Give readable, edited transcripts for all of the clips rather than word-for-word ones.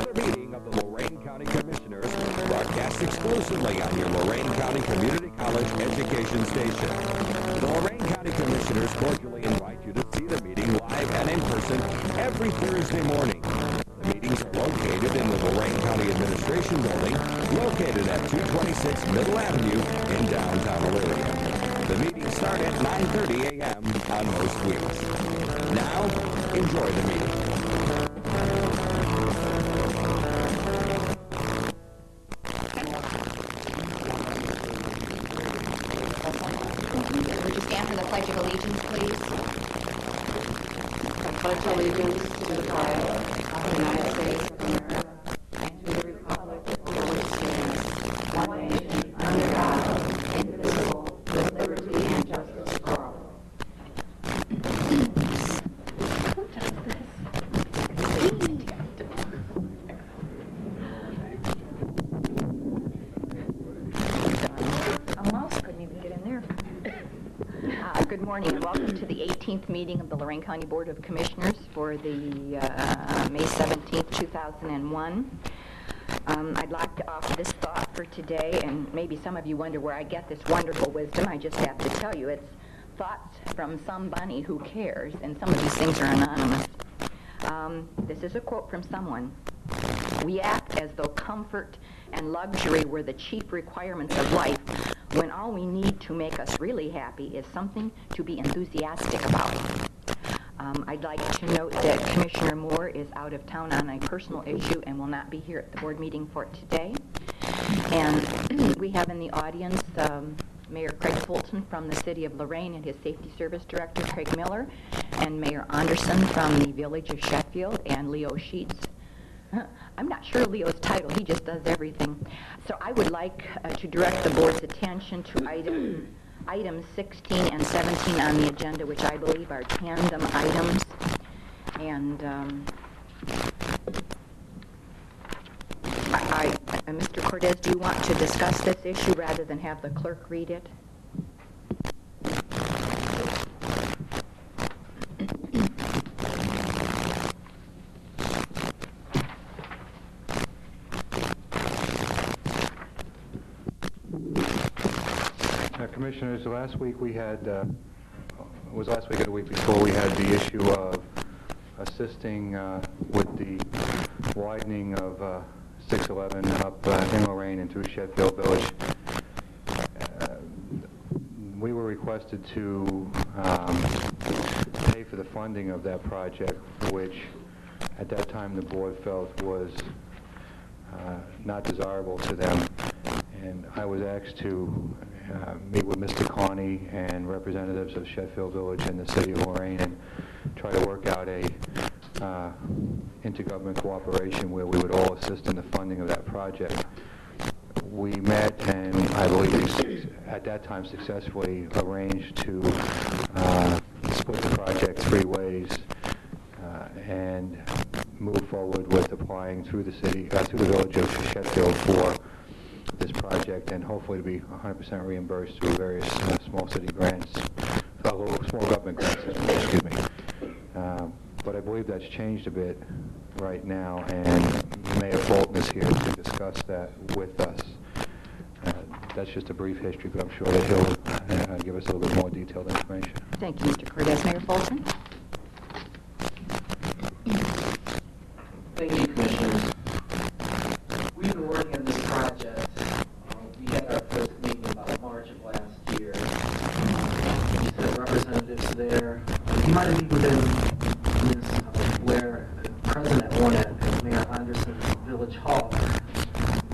another meeting of the Lorain County Commissioners, broadcast exclusively on your Lorain County Community College education station. The Lorain County Commissioners cordially invite you to see the meeting live and in person every Thursday morning. The meetings are located in the Lorain County Administration Building, located at 226 Middle Avenue in downtown Lorain. The meetings start at 9:30 a.m. on most weeks. Now, enjoy the meeting. Would you stand for the Pledge of Allegiance, please? I pledge allegiance to the flag of the United States of America and to the republic for which it stands, one nation, under God, indivisible, with liberty and justice for all. A mouse couldn't even get in there. Good morning and welcome to the 18th meeting of the Lorain County Board of Commissioners for the May 17th, 2001. I'd like to offer this thought for today, and maybe some of you wonder where I get this wonderful wisdom. I just have to tell you, it's thoughts from somebody who cares, and some of these things are anonymous. This is a quote from someone. We act as though comfort and luxury were the chief requirements of life, when all we need to make us really happy is something to be enthusiastic about. I'd like to note that Commissioner Moore is out of town on a personal issue and will not be here at the board meeting for today. And we have in the audience Mayor Craig Fulton from the City of Lorain and his Safety Service Director, Craig Miller, and Mayor Anderson from the Village of Sheffield, and Leo Sheets. I'm not sure Leo's title, he just does everything. So I would like to direct the board's attention to items 16 and 17 on the agenda, which I believe are tandem items. And Mr. Cortez, do you want to discuss this issue rather than have the clerk read it? Commissioners, last week we had, it was last week or the week before, we had the issue of assisting with the widening of 611 up in Lorain and through Sheffield Village. We were requested to pay for the funding of that project, which at that time the board felt was not desirable to them. And I was asked to meet with Mr. Carney and representatives of Sheffield Village and the City of Lorain and try to work out a intergovernment cooperation where we would all assist in the funding of that project. We met, and I believe at that time successfully arranged to split the project three ways and move forward with applying through the city, through the Village of Sheffield for this project, and hopefully to be 100% reimbursed through various small city grants, small government grants, excuse me. But I believe that's changed a bit right now, and Mayor Fulton is here to discuss that with us. That's just a brief history, but I'm sure that he'll give us a little bit more detailed information. Thank you, Mr. Cortez. Mayor Fulton? Thank you, Commissioners. We've been working on this project. We had our first meeting about March of last year. We sent representatives there. You might have even been where President won at Mayor Anderson's Village Hall.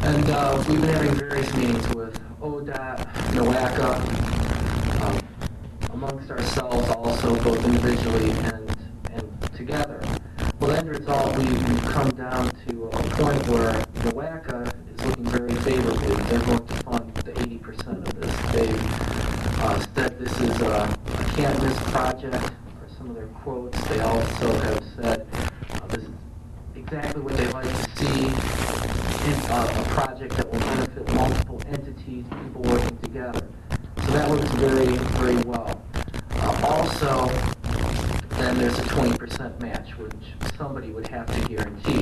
And we've been having various meetings with ODOT, NOACA, amongst ourselves also, both individually and together. Well, the end result, we've come down to a point where NOACA is looking very favorably. They're going to fund the 80% of this. They've said this is a can't-miss project for some of their quotes. They also have said this is exactly what they like to see in a project that will benefit multiple entities, people working together. So that works very, very well. Also, then there's a 20% match, which somebody would have to guarantee,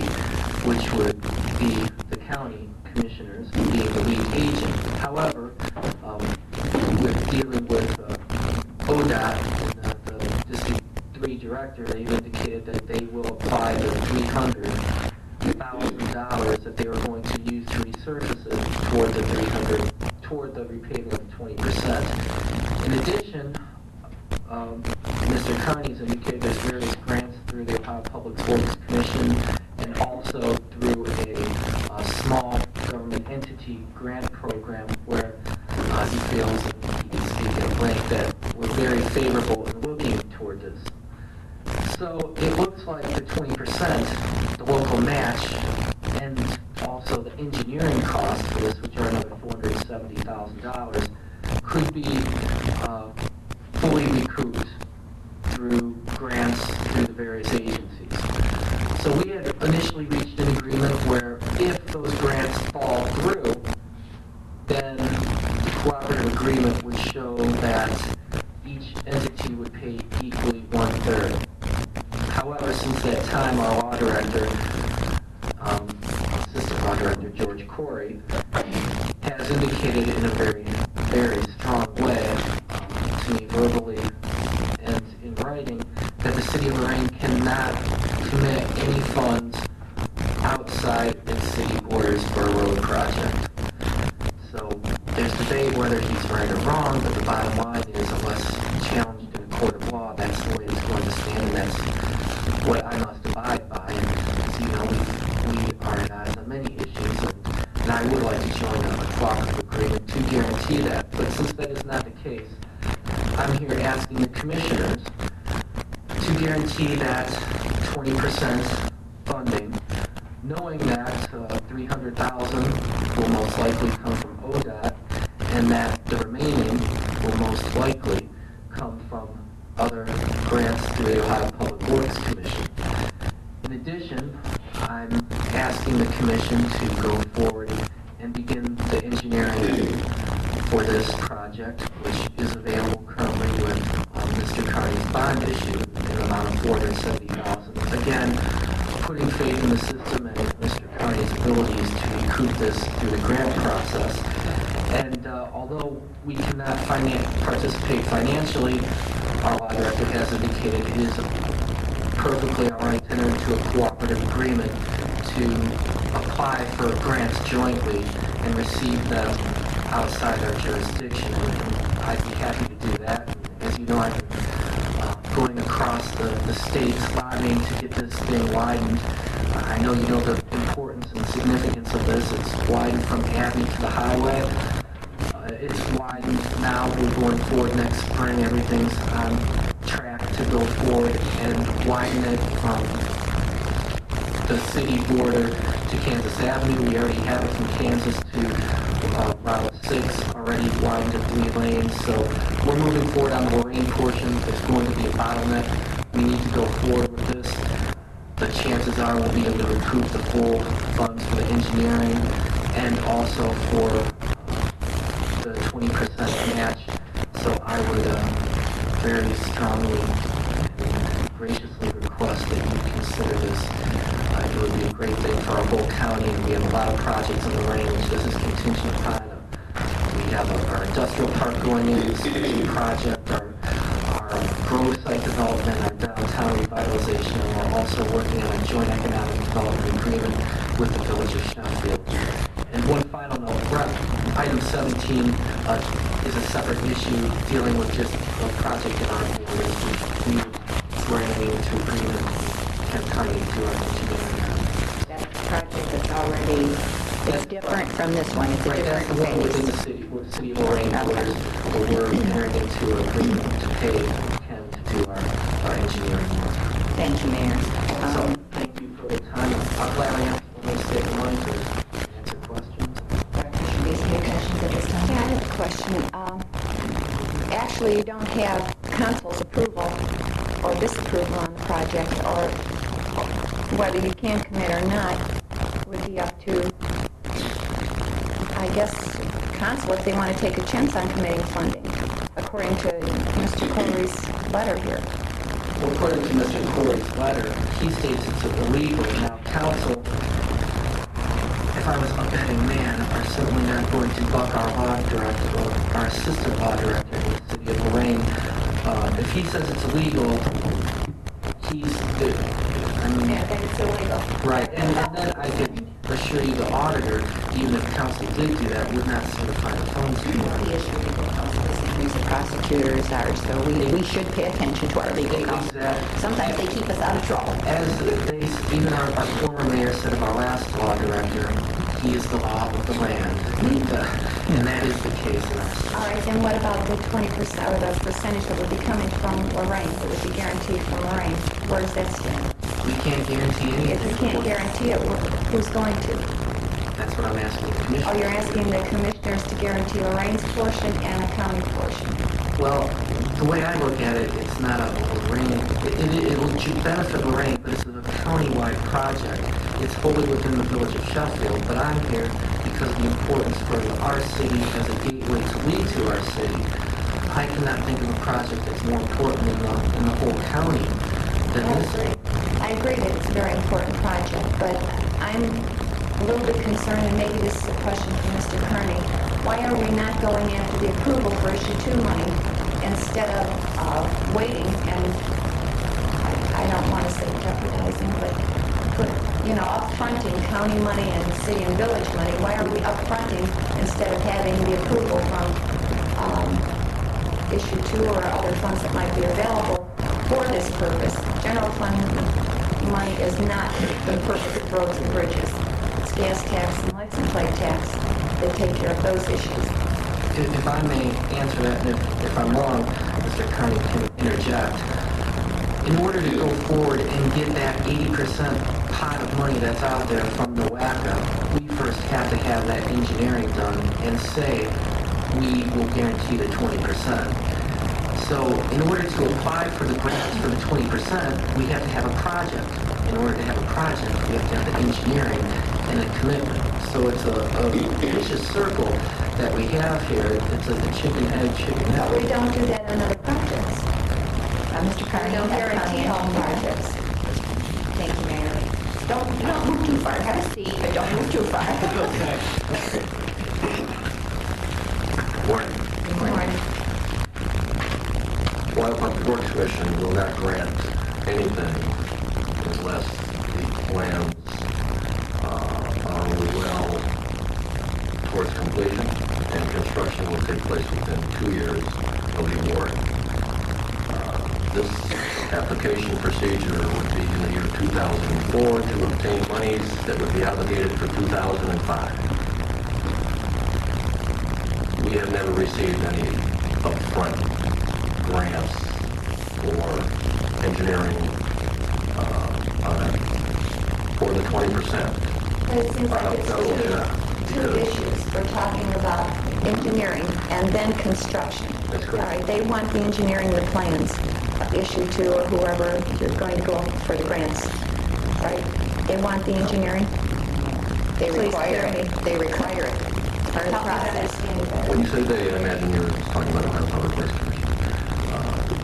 which would be the county commissioners being the lead agent. However, with dealing with ODOT and the District 3 director, they've indicated that they will apply the $300,000 that they were going to use to resurface it toward the repaving of 20%. In addition, Mr. Carney's indicated there's various grants through the Ohio Public Works Commission and also through a small government entity grant program where he feels, and he speaks at length, that we're very favorable in looking toward this. So it looks like the 20%, the local match, and also the engineering costs for this, which are another $470,000, could be fully recouped through grants through the various agencies. So we had initially reached an agreement where if those grants fall through, then the cooperative agreement would show that each entity would pay equally 1/3. However, since that time, our law director, Assistant Law Director George Corey, has indicated in a very, very strong way to me verbally and in writing that the City of Lorain cannot commit any funds outside its city borders for a road project. So there's debate whether he's right or wrong, but the bottom line is unless challenged in a court of law, that's the way it's going to stand, and that's what I must abide by. And as you know, we are not on many issues, and I would like to join a cooperative agreement to guarantee that. But since that is not the case, I'm here asking the commissioners to guarantee that 20% funding, knowing that $300,000 will most likely come from ODOT, and that the remaining will most likely come from other grants through the Ohio Public Works Commission. In addition, I'm asking the Commission to go forward and begin the engineering for this project, which is available currently with Mr. Carney's bond issue in an amount of $470,000. Again, putting faith in the system and Mr. Carney's abilities to recoup this through the grant process. And although we cannot participate financially, our law director has indicated it is perfectly all right to enter into a cooperative agreement to apply for grants jointly and receive them outside our jurisdiction. And I'd be happy to do that. As you know, I've been going across the states lobbying to get this thing widened. I know you know the importance and significance of this. It's widened from Abbey to the highway. It's widened now. We're going forward next spring. Everything's on track to go forward and widen it from the city border to Kansas Avenue. We already have it from Kansas to Route 6, already widened to 3 lanes. So we're moving forward on the Lorain portion. It's going to be a bottleneck. We need to go forward with this. The chances are we'll be able to recoup the full funds for the engineering and also for the 20% match. So I would very strongly and graciously request that you consider this. It would be a great thing for our whole county, and we have a lot of projects in Lorain which this is contingent upon. We have our industrial park going in, this project, our growth site development, our downtown revitalization, and we're also working on a joint economic development agreement with the village of Sheffield. And one final note, item 17 is a separate issue dealing with just a project in our area. We're entering into agreement and coming to our engineering. That project that's already is different from this one. It's a different phase. Within the city, with the city of Lorain, where we're entering into an agreement to pay Ken to do our engineering work. Thank you, Mayor. So, thank you for the time. I'll gladly stay the line to answer questions. These any questions at this time? Yeah, I have a question. Actually, you don't have council's approval or disapproval on the project, or whether you can commit or not would be up to, I guess, council if they want to take a chance on committing funding, according to Mr. Corey's letter here. Well, according to Mr. Corey's letter, he states it's illegal. Now, council if I was a betting man, are certainly not going to buck our law director, or our assistant law director in the city of Lorain. If he says it's illegal, Yeah, then it's illegal. right, and then I can assure you the auditor, even if council did do that, would not certify the funds to us. The issue legal counsel is who the prosecutors are, so we should pay attention to our legal counsel. Exactly. Sometimes they keep us out of trouble. As they, even our former mayor said of our last law director, he is the law of the land. And that is the case in our state. All right, then what about the 20% or the percentage that would be coming from Lorain, that would be guaranteed from Lorain? Where does that stand? We can't guarantee If anything. you can't guarantee it, who's going to? That's what I'm asking the commission. Oh, you're asking the commissioners to guarantee Lorain's portion and a county portion. Well, the way I look at it, it's not a Lorain, it should benefit Lorain, but it's a county-wide project. It's wholly within the village of Sheffield, but I'm here because of the importance for our city as a gateway to lead to our city. I cannot think of a project that's more important in the whole county than this. I agree that it's a very important project, but I'm a little bit concerned, and maybe this is a question for Mr. Kearney. Why are we not going after the approval for issue 2 money instead of waiting and, I don't want to say jeopardizing, but upfronting county money and city and village money? Why are we upfronting instead of having the approval from issue 2 or other funds that might be available for this purpose? General fund money is not for the purpose of roads and bridges. It's gas tax and license plate tax that take care of those issues. If I may answer that, and if I'm wrong, Mr. Kearney can interject. In order to go forward and get that 80% pot of money that's out there from the WACA, we first have to have that engineering done and say we will guarantee the 20%. So in order to apply for the grants for the 20%, we have to have a project. In order to have a project, we have to have the engineering and a commitment. So it's a vicious circle that we have here. It's a chicken egg, chicken But we egg. don't do that on other projects. Mr. We Kearney, don't that's guarantee county all engineering. projects. Thank you, Mayor. Don't move too far. Have a seat, but don't move too far. Morning. Good morning. Water Public Works Commission will not grant anything unless the plans are well towards completion, and construction will take place within 2 years of the award. This application procedure would be in the year 2004 to obtain monies that would be obligated for 2005. We have never received any upfront grants or engineering for the 20%. But it seems like it's two issues. We're talking about engineering and then construction. That's correct. All right, they want the engineering, the plans, issue 2 or whoever you're going to go for the grants, right? They want the engineering? They Please require clear it. me. They require it. Part of the Help me process. understand better. When you say they, I imagine you're talking about the Ohio Public Works Commission.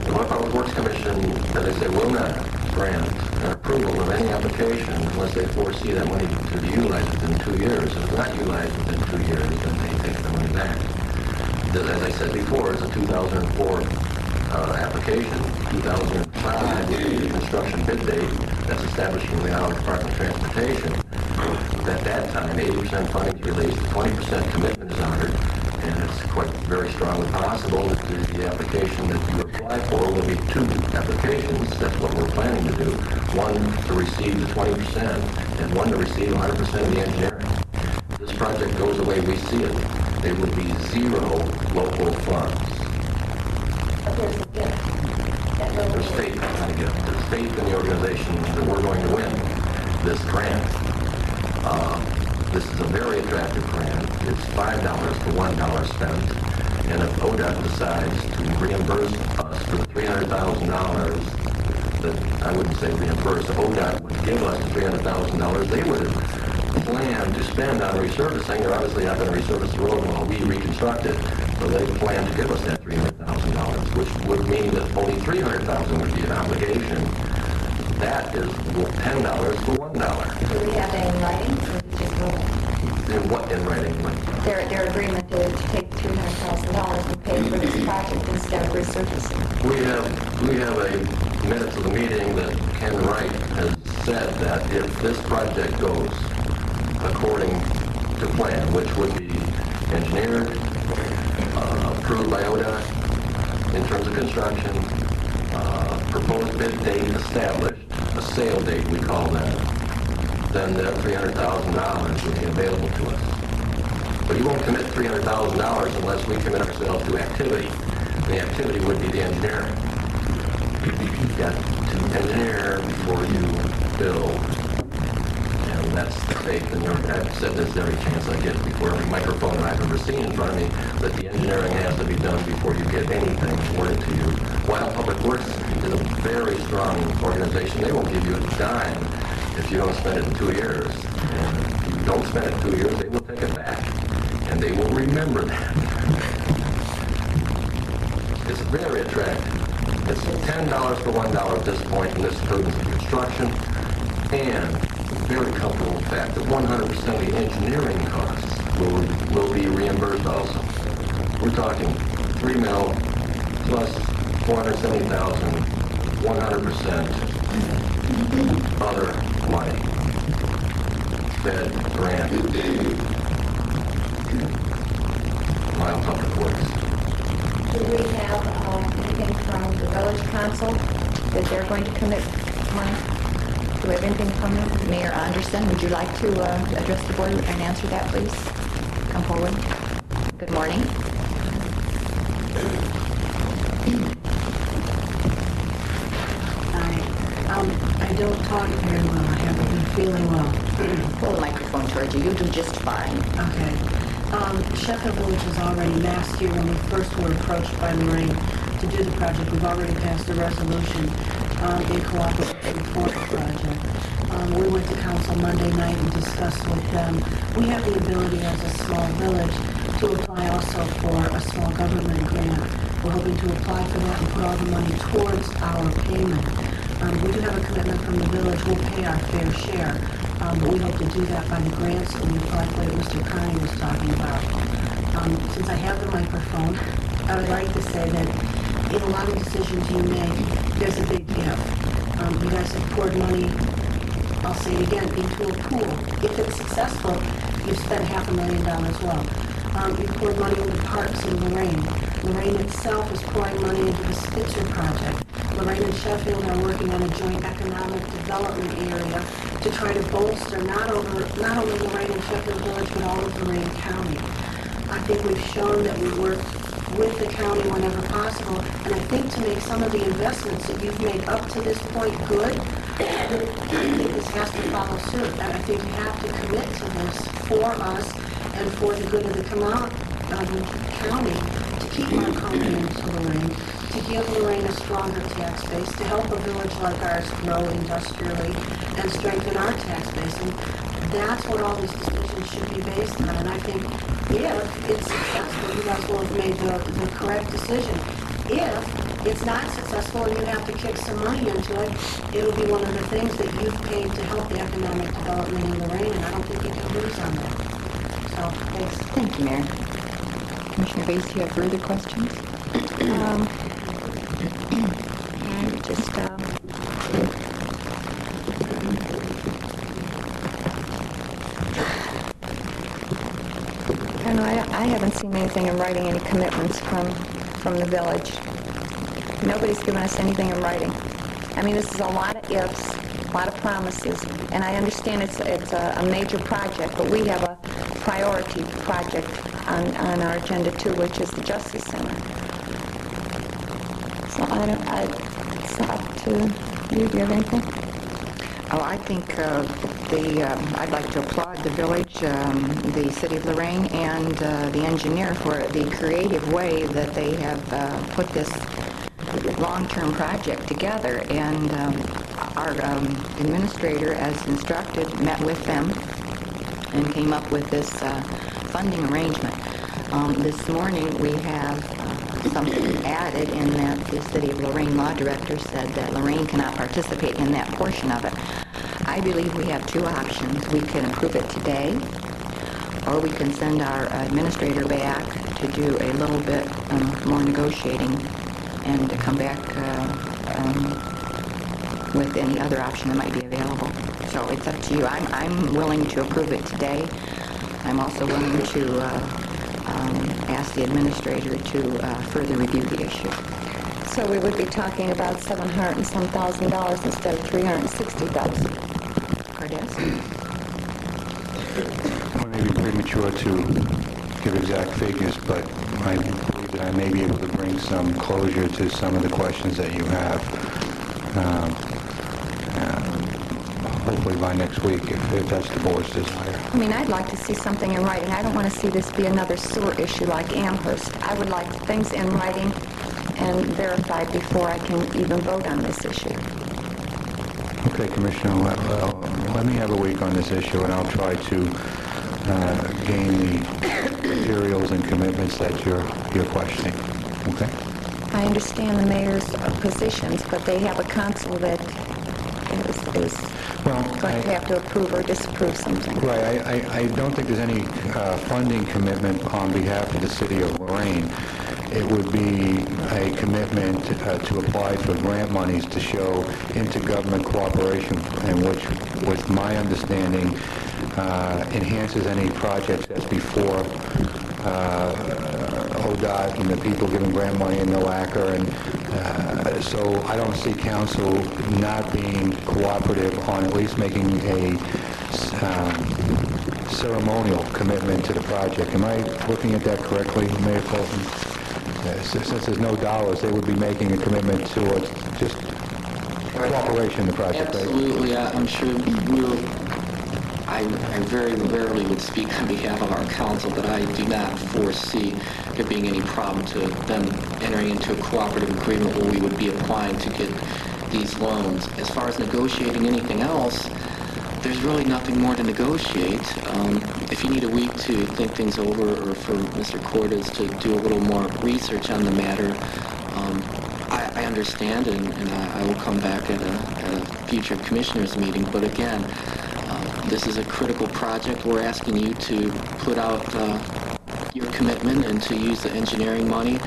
The Ohio Public Works Commission, as I say, will not grant an approval of any application unless they foresee that money to be utilized within 2 years. If it's not utilized within 2 years, then they take the money back. As I said before, it's a 2004 application. 2005 will be the construction bid date that's establishing the Ohio Department of Transportation. At that time, 80% funding is released, 20% commitment is honored, and it's quite very strongly possible that the application that you apply for will be 2 applications. That's what we're planning to do. One to receive the 20% and one to receive 100% of the engineering. This project goes the way we see it. There will be 0 local funds. But there's a gift. That will The state, not a gift. The state and the organization that we're going to win this grant. This is a very attractive grant. It's $5 for $1 spent. And if ODOT decides to reimburse us for the $300,000, that I wouldn't say reimburse, if ODOT would give us the $300,000, they would plan to spend on resurfacing. They're obviously not going to resurface the road while we reconstruct it, so they plan to give us that $300,000, which would mean that only $300,000 would be an obligation. That is $10 for $1. Do we have that in writing, or is it just verbal? writing? Their agreement is to take $300,000 and pay for this project instead of resurfacing. We have a minutes of the meeting that Ken Wright has said that if this project goes according to plan, which would be engineered, approved by ODOT in terms of construction, proposed bid date established, a sale date we call that, then that $300,000 would be available to us. But you won't commit $300,000 unless we commit ourselves to activity. And the activity would be the engineering. You've got to engineer before you build. And that's the faith, and I've said this every chance I get before every microphone I've ever seen in front of me, that the engineering has to be done before you get anything awarded to you. While Public Works is a very strong organization, they won't give you a dime if you don't spend it in 2 years. And if you don't spend it in 2 years, they will take it back. And they will remember that. It's very attractive. It's $10 for $1 at this point in this terms of construction, and very comfortable with the fact that 100% of the engineering costs will be reimbursed also. We're talking $3 million plus $470,000, 100% other money. Fed grant. Mile Public Works. Do we have anything from the village council that they're going to commit money? Do we have anything from them? Mayor Anderson, would you like to address the board and answer that, please? Come forward. Good morning. I don't talk very well. I haven't been feeling well. Pull the microphone towards you. You do just fine. Okay. Sheffield Village was already last year when we first were approached by Lorain to do the project. We've already passed a resolution in cooperation for the project. We went to council Monday night and discussed with them. We have the ability as a small village to apply also for a small government grant. We're hoping to apply for that and put all the money towards our payment. We do have a commitment from the village. We'll pay our fair share. But we hope to do that by the grants and the pathway that Mr. Connie was talking about. Since I have the microphone, I would like to say that in a lot of decisions you make, there's a big if. You guys have poured money, I'll say it again, into a pool. If it's successful, you've spent $500,000 well. You've poured money into parks in Lorain. Lorain itself is pouring money into the Spitzer project. Lorain and Sheffield are working on a joint economic development area to try to bolster not only Lorain and Sheffield Village, but all of Lorain County. I think we've shown that we work with the county whenever possible, and I think to make some of the investments that you've made up to this point good, I think this has to follow suit, and I think you have to commit to this for us and for the good of the county to keep more confidence to Lorain, to give Lorain a stronger tax base, to help a village like ours grow industrially and strengthen our tax base. And that's what all these decisions should be based on. And I think if it's successful, you guys will have made the correct decision. If it's not successful and you have to kick some money into it, it'll be one of the things that you've paid to help the economic development in Lorain, and I don't think you can lose on that. So, thanks. Thank you, Mayor. Commissioner Bates, do you have further questions? I haven't seen anything in writing, any commitments from the village. Nobody's given us anything in writing. I mean, this is a lot of ifs, a lot of promises, and I understand it's a major project, but we have a priority project on our agenda too, which is the Justice Center. So it's up to you. Do you have anything? Oh, I think I'd like to applaud the village, the city of Lorain, and the engineer for the creative way that they have put this long-term project together. And our administrator, as instructed, met with them and came up with this funding arrangement. This morning we have something added in that the City of Lorain Law Director said that Lorain cannot participate in that portion of it. I believe we have two options. We can approve it today, or we can send our administrator back to do a little bit more negotiating and to come back with any other option that might be available. So it's up to you. I'm willing to approve it today. I'm also willing to ask the administrator to further review the issue. So we would be talking about $700 and some thousand instead of $360,000. Cordes? Well, it may be premature to give exact figures, but I believe that I may be able to bring some closure to some of the questions that you have. Hopefully by next week, if that's the board's desire. I mean, I'd like to see something in writing. I don't want to see this be another sewer issue like Amherst. I would like things in writing and verified before I can even vote on this issue. Okay, Commissioner, let me have a week on this issue, and I'll try to gain the materials and commitments that you're questioning. Okay? I understand the mayor's positions, but they have a council that is going to have to approve or disapprove something. Right. I don't think there's any funding commitment on behalf of the city of Lorain. It would be a commitment to apply for grant monies to show intergovernment cooperation, and which, with my understanding, enhances any projects that's before ODOT and the people giving grant money in NOACA, and so I don't see council not being cooperative on at least making a ceremonial commitment to the project. Am I looking at that correctly, Mayor Colton? Since there's no dollars, they would be making a commitment towards just cooperation in the project, right? Absolutely. I'm sure I very rarely would speak on behalf of our council, but I do not foresee there being any problem to them entering into a cooperative agreement where we would be applying to get these loans. As far as negotiating anything else, there's really nothing more to negotiate. If you need a week to think things over, or for Mr. Cordes to do a little more research on the matter, I understand, and I will come back at a future commissioners meeting. But again, this is a critical project. We're asking you to put out your commitment and to use the engineering money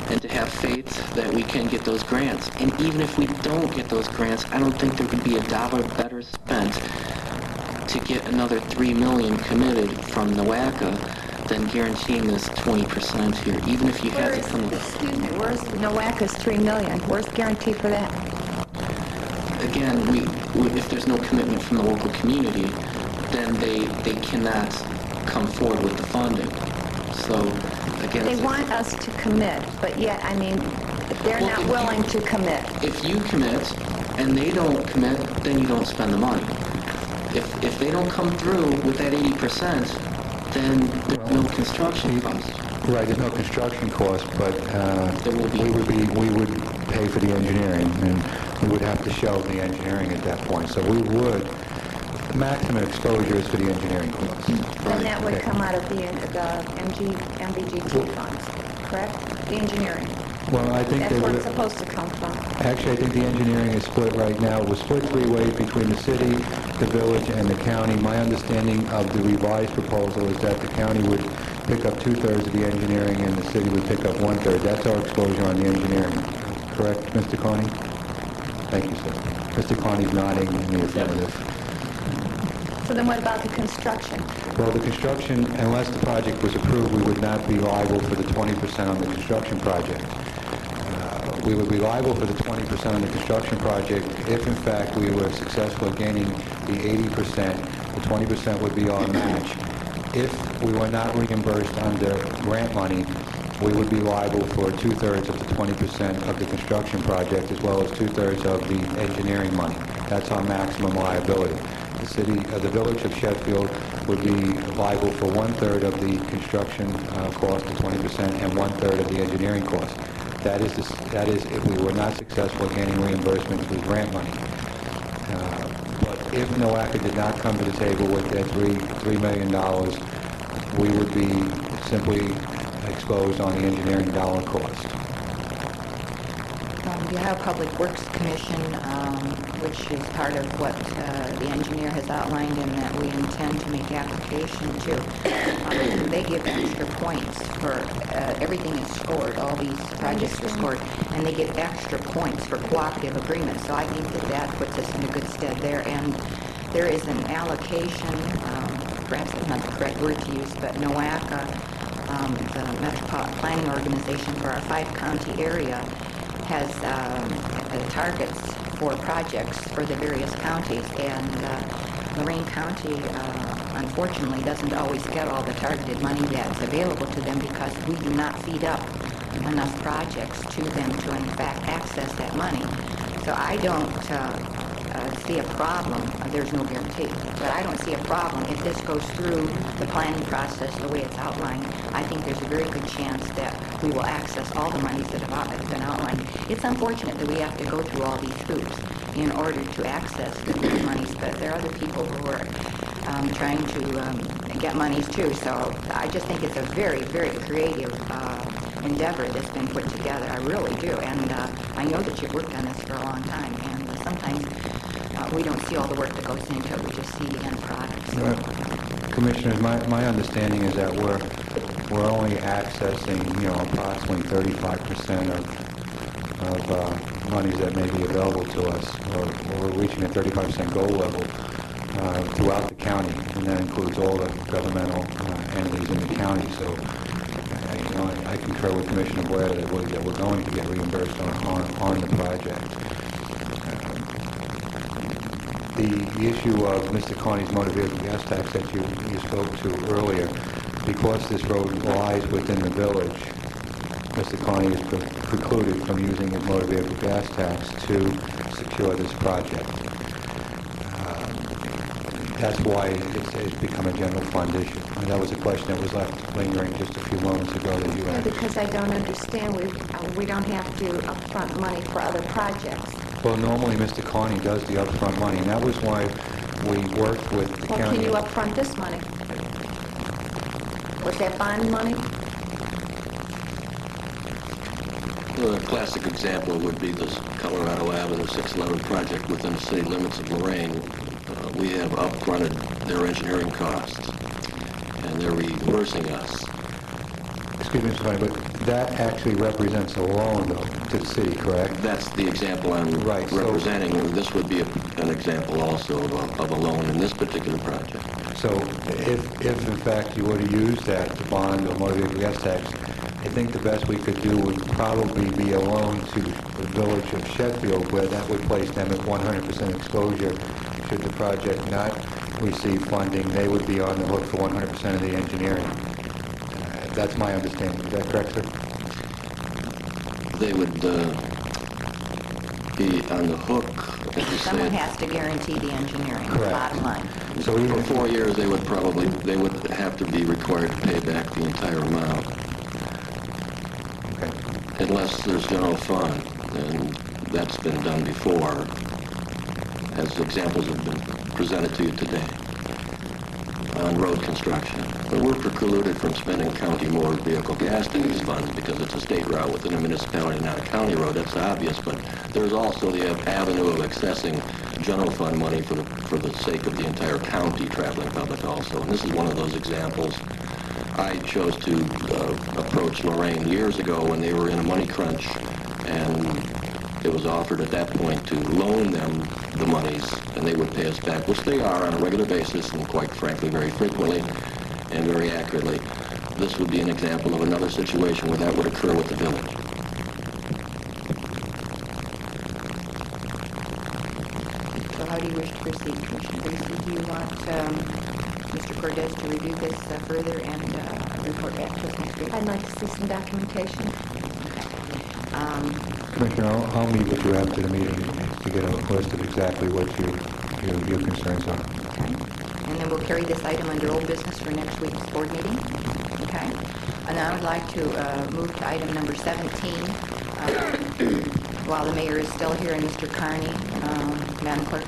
and to have faith that we can get those grants. And even if we don't get those grants, I don't think there could be a dollar better spent to get another $3 million committed from NOACA than guaranteeing this 20% here, even if you had to come... Excuse me, where's NOACA's $3 million? Where's the guarantee for that? Again, if there's no commitment from the local community, then they cannot come forward with the funding. So, again... They want us to commit, but yet, I mean, they're not willing to commit. If you commit and they don't commit, then you don't spend the money. If they don't come through with that 80%, then there's no construction cost. Right, there's no construction cost, but we would pay for the engineering, and we would have to shelve the engineering at that point. So we would, the maximum exposure is for the engineering costs. And that would come out of the MVGT funds, correct? The engineering. Well, I think that's where it's supposed to come from. Actually, I think the engineering is split right now. We're split three ways between the city, the village, and the county. My understanding of the revised proposal is that the county would pick up 2/3 of the engineering and the city would pick up 1/3. That's our exposure on the engineering. Correct, Mr. Carney? Thank you, sir. Mr. Carney's nodding in the affirmative. So then what about the construction? Well, the construction, unless the project was approved, we would not be liable for the 20% on the construction project. We would be liable for the 20% on the construction project if, in fact, we were successful at gaining the 80%. The 20% would be our match. If we were not reimbursed under grant money, we would be liable for 2/3 of the 20% of the construction project, as well as 2/3 of the engineering money. That's our maximum liability. The village of Sheffield would be liable for 1/3 of the construction cost, the 20%, and 1/3 of the engineering cost. That is if we were not successful at gaining reimbursement through grant money. But if NOACA did not come to the table with their $3 million, we would be simply exposed on the engineering dollar cost. The Ohio Public Works Commission, which is part of what the engineer has outlined and that we intend to make application to, they give extra points for everything is scored. All these projects are scored, and they give extra points for cooperative agreements. So I think that that puts us in a good stead there. And there is an allocation, perhaps that's not the correct word to use, but NOACA, the Metropolitan Planning Organization for our 5-county area, has targets for projects for the various counties, and Lorain County, unfortunately, doesn't always get all the targeted money that's available to them because we do not feed up enough projects to them to, in fact, access that money. So I don't see a problem. There's no guarantee, but I don't see a problem if this goes through the planning process the way it's outlined. I think there's a very good chance that we will access all the monies that have been outlined. It's unfortunate that we have to go through all these hoops in order to access these monies, but there are other people who are trying to get monies too. So I just think it's a very, very creative endeavor that's been put together. I really do, and I know that you've worked on this for a long time, and sometimes we don't see all the work that goes into it. We just see the end product. So. Commissioners, my understanding is that we're only accessing, approximately 35% of monies that may be available to us, or we're reaching a 35% goal level throughout the county, and that includes all the governmental entities in the county. So, I concur with Commissioner Blair that we're going to get reimbursed on the project. The issue of Mr. Carney's motor vehicle gas tax that you spoke to earlier, because this road lies within the village, Mr. Carney is precluded from using his motor vehicle gas tax to secure this project. That's why it's become a general fund issue. And that was a question that was left lingering just a few moments ago that you asked. Because I don't understand, we don't have to upfront money for other projects. Well, normally Mr. Carney does the upfront money, and that was why we worked with the county. Well, can you upfront this money? Was that bond money? Well, a classic example would be this Colorado Avenue 611 project within the city limits of Lorain. We have upfronted their engineering costs, and they're reimbursing us. Excuse me, Mr. Carney, but that actually represents a loan, though, to the city, correct? That's the example I'm representing. This would be an example also of a loan in this particular project. So if in fact you were to use that to bond or motor vehicle gas tax, I think the best we could do would probably be a loan to the village of Sheffield, where that would place them at 100% exposure. Should the project not receive funding, they would be on the hook for 100% of the engineering. That's my understanding. Is that correct, sir? They would be on the hook, as you Someone said. has to guarantee the engineering, Correct. bottom line. So for 4 years, they would have to be required to pay back the entire amount. Okay. Unless there's general fund, and that's been done before, as examples have been presented to you today, on road construction. But we're precluded from spending county motor vehicle gas tax funds because it's a state route within a municipality, not a county road. That's obvious, but there's also the avenue of accessing general fund money for the sake of the entire county traveling public also. And this is one of those examples. I chose to approach Lorain years ago when they were in a money crunch, and it was offered at that point to loan them the monies, and they would pay us back, which they are on a regular basis, and quite frankly, very frequently and very accurately. This would be an example of another situation where that would occur with the village. So how do you wish to proceed, Commissioner Gracie? Do you want Mr. Cordes to review this further and report back to us next week? I'd like to see some documentation. Commissioner, I'll meet with you after the meeting to get a list of exactly what your concerns are. Okay. And then we'll carry this item under old business for next week's board meeting. Okay. And I would like to move to item number 17. While the mayor is still here and Mr. Carney, Madam Clerk.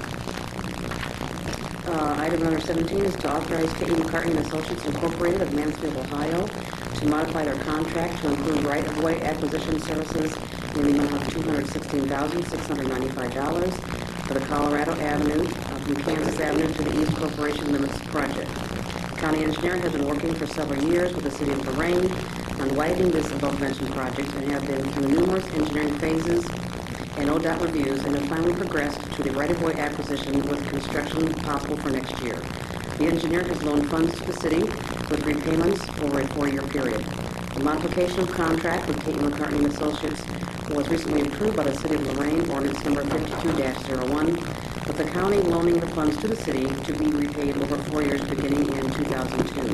Item number 17 is to authorize K.E. McCartney and Associates Incorporated of Mansfield, Ohio, to modify their contract to include right-of-way acquisition services in the amount of $216,695 for the Colorado Avenue, from Kansas Avenue to the East Corporation Limits project. County engineer has been working for several years with the city of Lorain on widening this above-mentioned project and have been through numerous engineering phases and ODOT reviews and have finally progressed to the right-of-way acquisition with construction possible for next year. The engineer has loaned funds to the city with repayments over a 4-year period. The modification of contract with K.E. McCartney and Associates was recently approved by the city of Lorain, ordinance number 52-01, with the county loaning the funds to the city to be repaid over 4 years beginning in 2002.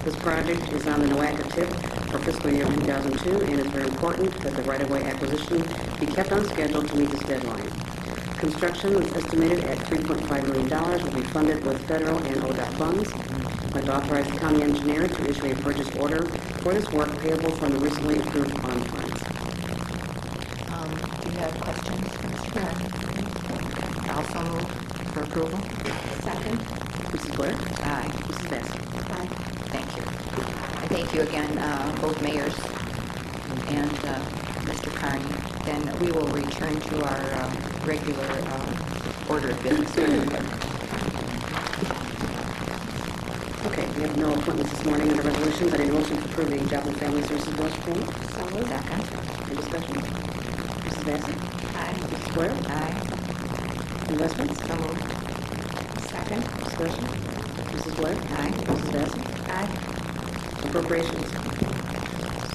This project is on the NOACA tip for fiscal year 2002, and it's very important that the right-of-way acquisition be kept on schedule to meet this deadline. Construction is estimated at $3.5 million, will be funded with federal and ODOT funds. I'd like to authorize the county engineer to issue a purchase order for this work payable from the recently approved bond funds. Do you have questions? Also move for approval. Second. Mrs. Blair? Aye. Mrs. Vacy? Aye. Thank you. I thank you again, both mayors and Mr. Carney. Then we will return to our regular order of business. Okay, we have no appointments this morning under resolutions. I need a motion to approve the Job and Family Services Bills payment. So moved. Second. Any discussion? Mrs. Vacy? Aye. Mrs. Blair? Aye. Investments? So moved. Second. Discussion? Mrs. Blair? Aye. Mrs. Vacy? Aye. Appropriations?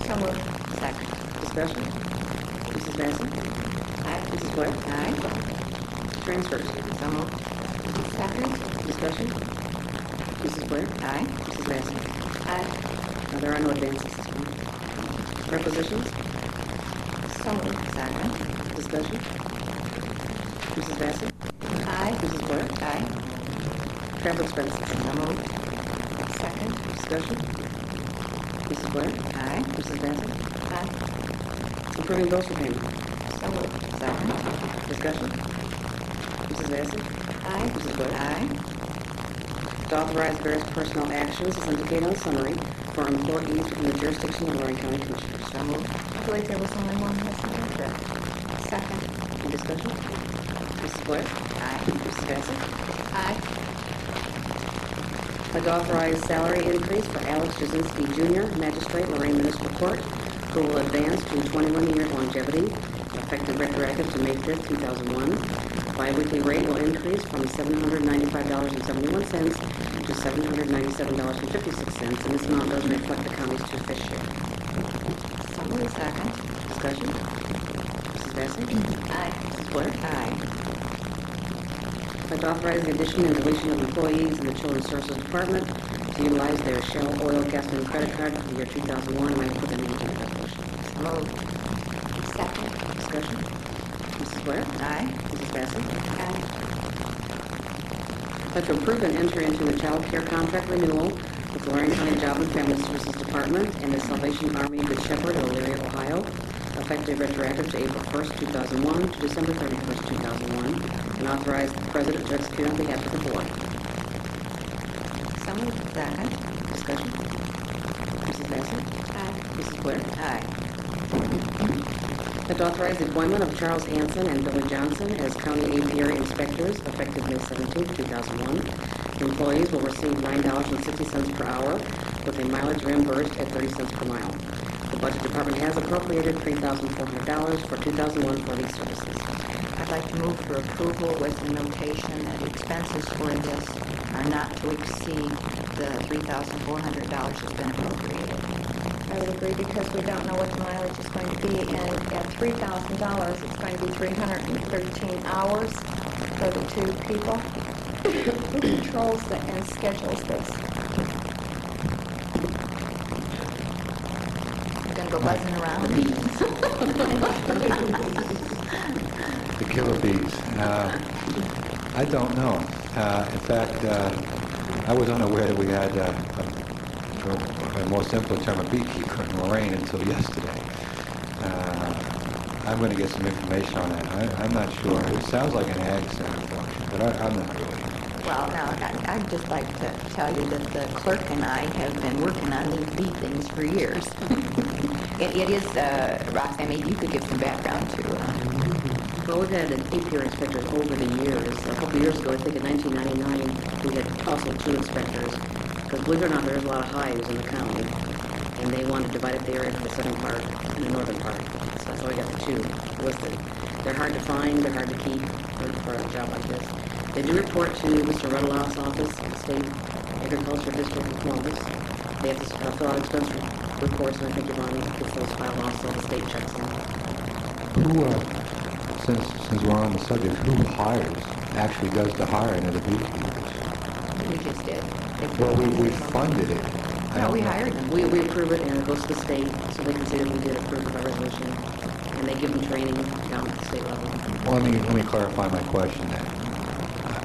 So moved. Second. Discussion? Mrs. Vacy? Aye. Mrs. Blair? Aye. Transfers? So moved. Second. Discussion? Mrs. Blair? Aye. Mrs. Vacy? Aye. There are no advances this morning. Requisitions? So moved. Second. Discussion? Mrs. Vacy? Aye. Mrs. Blair? Aye. Travel expenses? So moved. Second. Discussion? Mrs. Blair? Aye. Mrs. Vacy? Aye. Approving bills for payment? So moved. Second. Discussion? Mrs. Vacy? Aye. Mrs. Blair? Aye. To authorize various personnel actions as indicated on summary for employees within the jurisdiction of Lorain County Commissioners. So moved. I believe there was only one missing. Second. Any discussion? Mrs. Blair? Aye. Mrs. Vacy? Aye. I'd like to authorize salary increase for Alex Jasinski Jr., Magistrate, Lorain Municipal Court, who will advance to 21-year longevity, effective retroactive to May 5th, 2001. Biweekly rate will increase from $795.71 to $797.56, and this amount does reflect the county's 2 fish share. So moved. Second. Discussion? Mrs. Vacy? Aye. Mrs. Blair? Aye. I'd like to authorize the addition and deletion of employees in the Children's Services Department to utilize their Shell Oil Gasoline Credit Card for the year 2001, and I put them in the resolution. So moved. Second. Discussion? Mrs. Blair? Aye. Mrs. Vacy? Aye. I'd like to approve and enter into a child care contract renewal with the Lorain County Job and Family Services Department and the Salvation Army Good Shepherd of Elyria, Ohio, effective retroactive to April 1st, 2001 to December 31st, 2001, and authorize the President to execute on behalf of the Board. So moved. Second. Discussion? Mrs. Vacy? Aye. Mrs. Blair? Aye. I'd authorize the appointment of Charles Hanson and Billy Johnson as county apiary inspectors effective May 17, 2001. Employees will receive $9.60 per hour with a mileage reimbursed at 30 cents per mile. The Budget Department has appropriated $3,400 for 2001 for these services. I'd like to move for approval with the notation that expenses for this are not to exceed the $3,400 that's been appropriated. I would agree because we don't know what the mileage is going to be, and at $3,000, it's going to be 313 hours for the 2 people. Who controls and schedules this? You're going to go buzzing around. The killer bees. I don't know. In fact, I was unaware that we had, for a more simple term, a beekeeper in Lorain until yesterday. I'm going to get some information on that. I'm not sure. It sounds like an ag center function, but I'm not really. Well, now, I'd just like to tell you that the clerk and I have been working on these things for years. It is, Roxanne, maybe you could give some background to Well, we've had APR inspectors over the years. A couple of years ago, I think in 1999, we had also 2 inspectors. Because believe it or not, there's a lot of hives in the county. And they wanted to divide up the area into the southern part and the northern part. So that's why we got the 2 listed. They're hard to find, they're hard to keep for a job like this. They do report to Mr. Ruddle's office, State Agriculture District in Columbus. They have to fill out expense reports, and I think Yvonne gets those filed also, the state checks them. Who, since we're on the subject, who actually does the hiring of the beekeepers? We just did. Well, we funded it. No, we hired them. We approve it, and it goes to the state, so they can say that we did approve of our resolution. And they give them training down at the state level. Well, let me clarify my question then.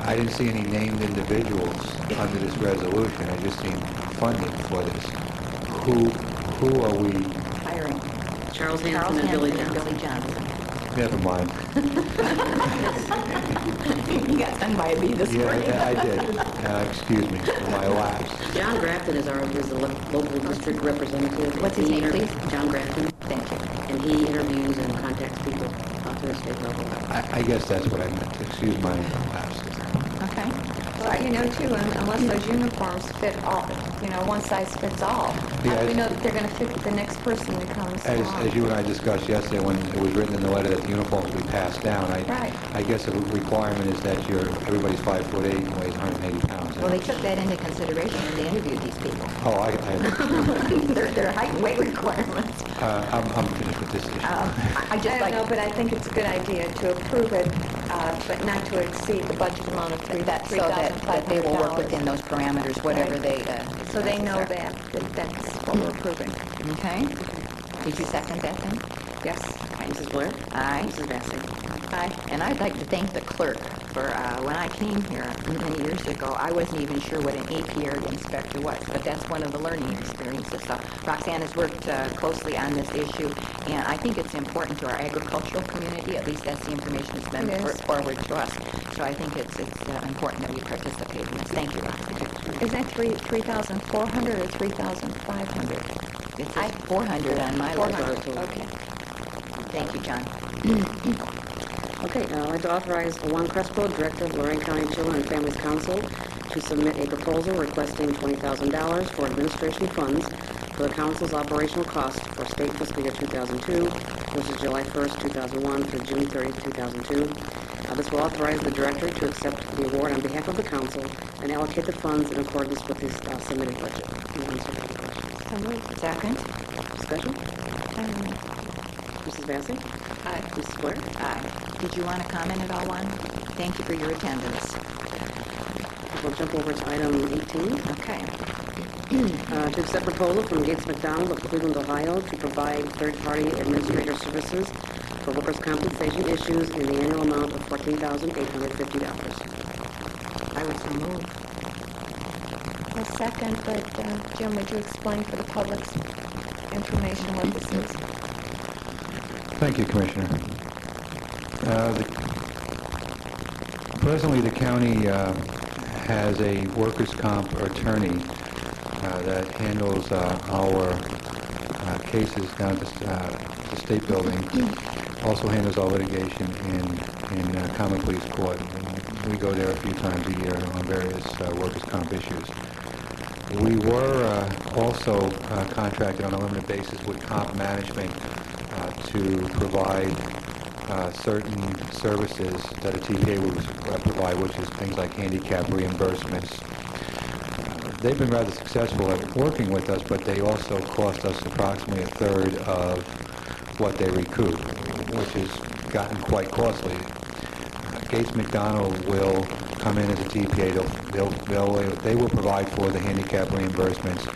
I didn't see any named individuals under this resolution. I just seen funding for this. Who are we? Hiring. Charles Hanson and Billy Johnson. Never mind. You got stung by a bee this morning. Yeah, I did. Excuse me for my lapse. John Grafton is the local district representative. What's his name, please? John Grafton. Thank you. And he interviews and contacts people to the state level. I guess that's what I meant. Excuse my lapse. Okay. Well, you know, too, unless those uniforms fit all, one size fits all. How Yeah, do we know that they're going to fit the next person that comes along? As you and I discussed yesterday, when it was written in the letter that the uniforms will be passed down, Right. I guess the requirement is that everybody's 5'8" and weighs 180 pounds. Well, they took that into consideration when they interviewed these people. Oh, Their height and weight requirements. I'm finished with this issue. I just I don't know, but I think it's a good idea to approve it, but not to exceed the budget amount of So that they will work within those parameters, whatever Right. they... So they know that's what we're approving. Okay. Did you second that then? Yes. Mrs. Blair? Aye. Mrs. Vacy? Aye. And I'd like to thank the clerk for, when I came here many years ago, I wasn't even sure what an apiary inspector was, but that's one of the learning experiences. So Roxanne has worked closely on this issue, and I think it's important to our agricultural community. At least that's the information that's been It is. forwarded to us. So I think it's important that we participate in this. Thank you, Roxanne. Is that 3,400 or 3,500? It says 400 on my list. 400, okay. Thank you, John. Okay, I'd like to authorize Juan Crespo, Director of Lorain County Children and Families Council, to submit a proposal requesting $20,000 for administration funds for the council's operational costs for state fiscal year 2002, which is July 1st, 2001 through June 30th, 2002. This will authorize the director to accept the award on behalf of the council and allocate the funds in accordance with his submitted budget. Any answer to the question? So moved. Second? Discussion? Mrs. Vacy? Aye. Mrs. Blair? Aye. Did you want to comment at all, Juan? Thank you for your attendance. We'll jump over to item 18. Okay. To accept proposal from Gates McDonald of Cleveland, Ohio, to provide third-party administrator services for workers' compensation issues in the annual amount of $14,850. I would so move. A second, but Jim, would you explain for the public's information what this is? Thank you, Commissioner. Presently, the county has a workers' comp attorney that handles our cases down at the state building. Also handles all litigation in common police court. And we go there a few times a year on various workers' comp issues. We were also contracted on a limited basis with comp management to provide certain services that a TPA would provide, which is things like handicap reimbursements. They've been rather successful at working with us, but they also cost us approximately a third of what they recoup, which has gotten quite costly. Gates McDonald will come in as a TPA. They will provide for the handicap reimbursements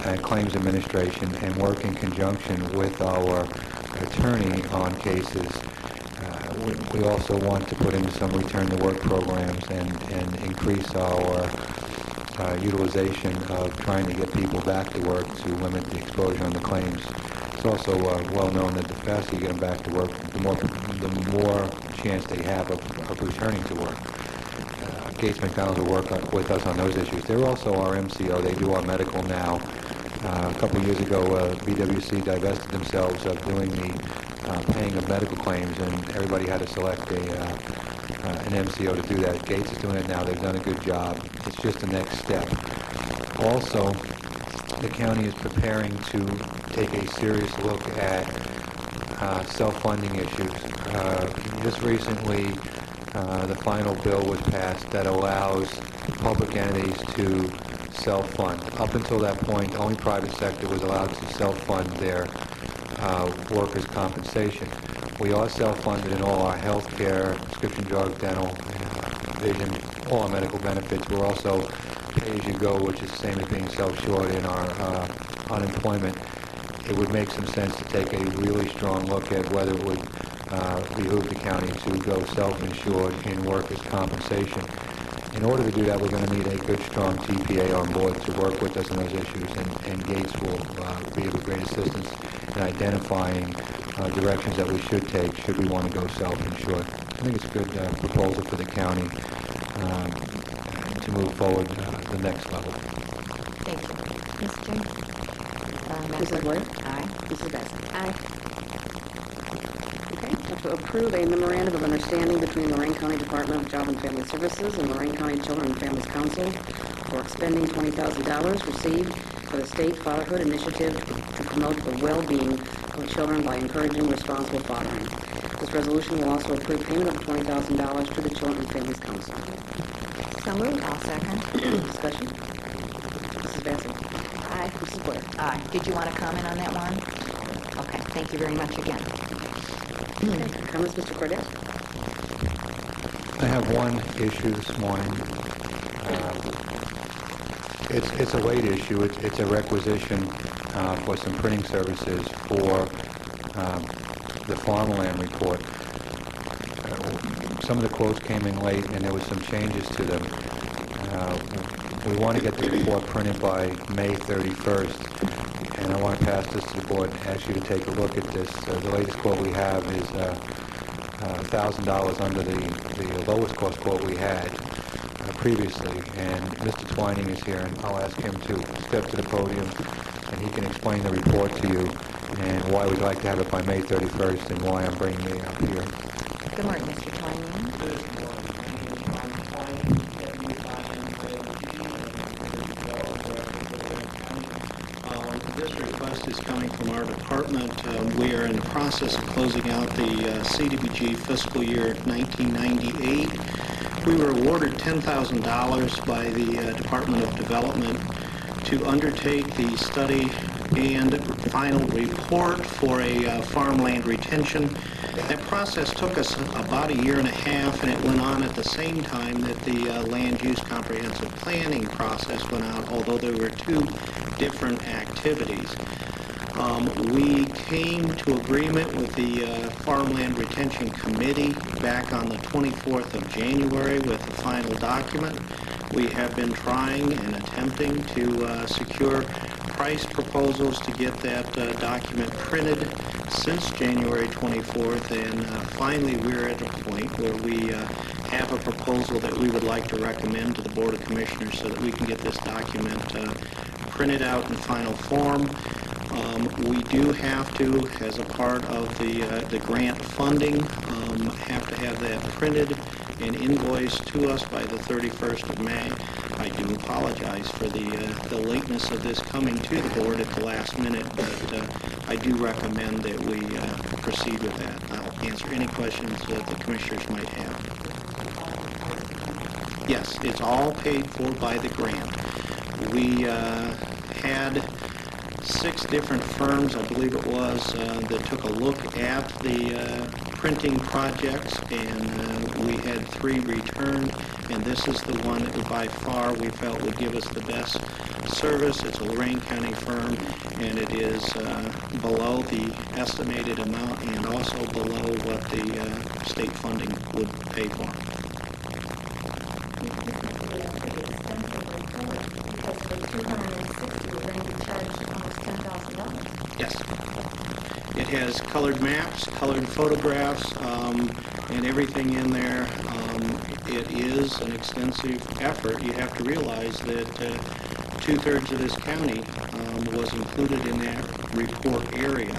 and claims administration and work in conjunction with our attorney on cases. We also want to put in some return to work programs and increase our utilization of trying to get people back to work to limit the exposure on the claims. It's also well known that the faster you get them back to work, the more chance they have of returning to work. Gates McDonald will work with us on those issues. They're also our MCO. They do our medical now. A couple of years ago, BWC divested themselves of doing the paying of medical claims, and everybody had to select an MCO to do that. Gates is doing it now. They've done a good job. It's just the next step. Also, the county is preparing to take a serious look at self-funding issues. Just recently, the final bill was passed that allows public entities to self-fund. Up until that point, only private sector was allowed to self-fund their workers' compensation. We are self-funded in all our health care, prescription drug, dental, vision, all our medical benefits. We're also pay-as-you-go, which is the same as being self-insured in our unemployment. It would make some sense to take a really strong look at whether it would behoove the county to go self-insured in workers' compensation. In order to do that, we're going to need a good, strong TPA on board to work with us on those issues, and Gates will be of great assistance in identifying directions that we should take should we want to go self-insured. I think it's a good proposal for the county to move forward to the next level. Thank you. Mr. Mrs. Blair? Aye. Mrs. Bassett? Aye. Okay, to approve a memorandum of understanding between Lorain County Department of Job and Family Services and Lorain County Children and Families Council for expending $20,000 received for the State Fatherhood Initiative to promote the well-being of children by encouraging responsible fathering. This resolution will also approve payment of $20,000 to the Children and Families Council. So moved. I'll second. Discussion? Mrs. Bassett? Aye. Mrs. Blair? Aye. Did you want to comment on that one? Okay, thank you very much again. Comments, Mr. Cordez? I have one issue this morning. It's a late issue. It's a requisition for some printing services for the farmland report. Some of the quotes came in late, and there was some changes to them. We want to get the report printed by May 31st, and I want to pass this to the board and ask you to take a look at this. The latest quote we have is $1,000 under the lowest cost quote we had previously, and Mr. Twining is here, and I'll ask him to step to the podium, and he can explain the report to you and why we'd like to have it by May 31st and why I'm bringing it up here. Good morning, Mr. Twining. This request is coming from our department. We are in the process of closing out the CDBG fiscal year 1998. We were awarded $10,000 by the Department of Development to undertake the study and final report for a farmland retention. That process took us about a year and a half, and it went on at the same time that the land use comprehensive planning process went out, although there were two different activities. We came to agreement with the Farmland Retention Committee back on the 24th of January with the final document. We have been trying and attempting to secure price proposals to get that document printed since January 24th, and finally we're at a point where we have a proposal that we would like to recommend to the Board of Commissioners so that we can get this document printed out in final form. We do have to, as a part of the grant funding, have to have that printed and invoiced to us by the 31st of May. I do apologize for the lateness of this coming to the board at the last minute, but I do recommend that we proceed with that. I'll answer any questions that the commissioners might have. Yes, it's all paid for by the grant. We had 6 different firms, I believe it was, that took a look at the printing projects, and we had 3 returned, and this is the one that by far we felt would give us the best service. It's a Lorain County firm, and it is below the estimated amount and also below what the state funding would pay for. Yes. It has colored maps, colored photographs, and everything in there. it is an extensive effort. You have to realize that 2/3 of this county was included in that report area,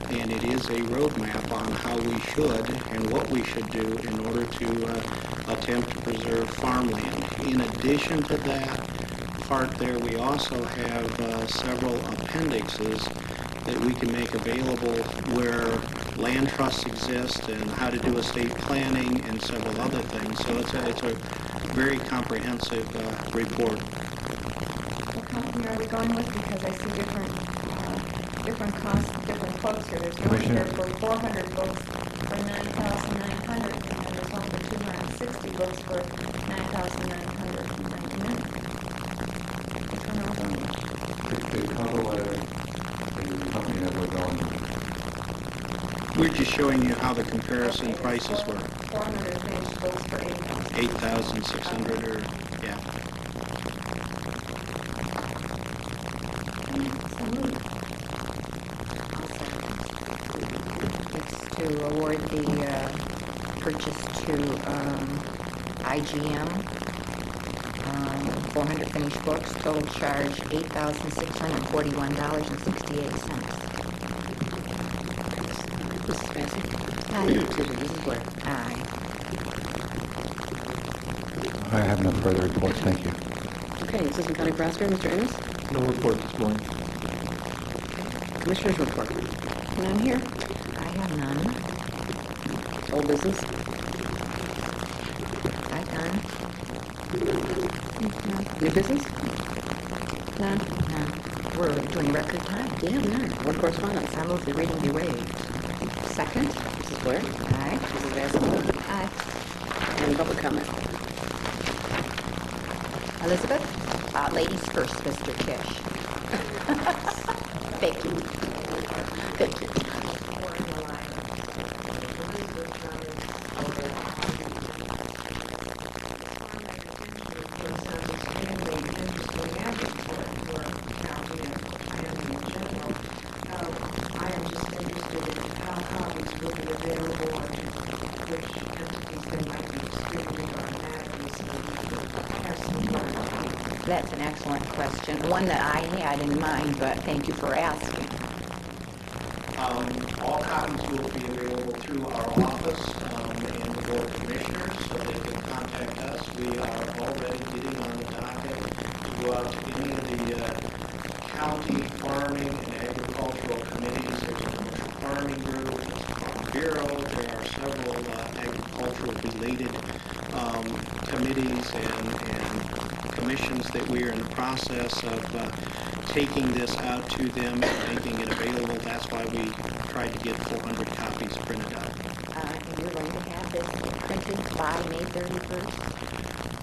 and it is a roadmap on how we should and what we should do in order to attempt to preserve farmland. In addition to that part there, we also have several appendixes that we can make available where land trusts exist and how to do estate planning and several other things. So it's a very comprehensive report. What company are we going with? Because I see different costs, different quotes here. There's one here for 400 books for 9,900, and there's one for 260 books for 9,999. Which one are we going with? The cover letter is the company that we're going with. We're just showing you how the comparison prices were. 400 page books for 8,000. 8,600 or, yeah. It's to award the purchase to IGM, 400 finished books, total charge $8,641.68. Mrs. Massey? Aye. Excuse me, Mrs. Blair? Aye. I have no further reports, thank you. Okay, Assistant County Prosecutor, Mr. Ennis? No report this morning. Commissioners report. None here? I have none. Old business? I've none. New business? None. None. We're doing record time. Yeah, we are. What correspondence? I move the reading be waived. Second? Mrs. Blair? Aye. Mrs. Massey? Aye. Any public comment? Elizabeth? Ladies first, Mr. Kish. Thank you. Thank you. That's an excellent question, one that I had in mind, but thank you for asking. All copies will be available through our office and the Board of Commissioners, so they can contact us. We are already getting on the docket to go out to any of the county farming and agricultural committees. There's a commercial farming group, there's a farm bureau, there are several agricultural-related committees and commissions that we are in the process of taking this out to them and making it available. That's why we tried to get 400 copies printed out. And you're going to have this printed by May 31st?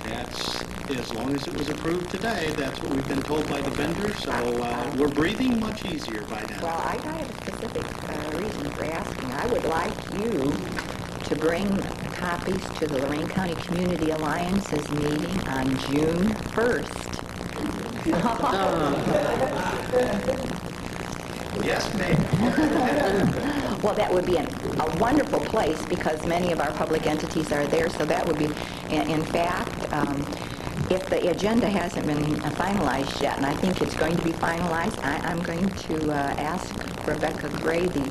That's, as long as it was approved today, that's what we've been told by the vendor, so we're breathing much easier by now. Well, I have a specific reason for asking. I would like you to bring copies to the Lorain County Community Alliance's meeting on June 1st. Yes, ma'am. Well, that would be a wonderful place because many of our public entities are there, so that would be, in fact, if the agenda hasn't been finalized yet, and I think it's going to be finalized, I'm going to ask Rebecca Gray, the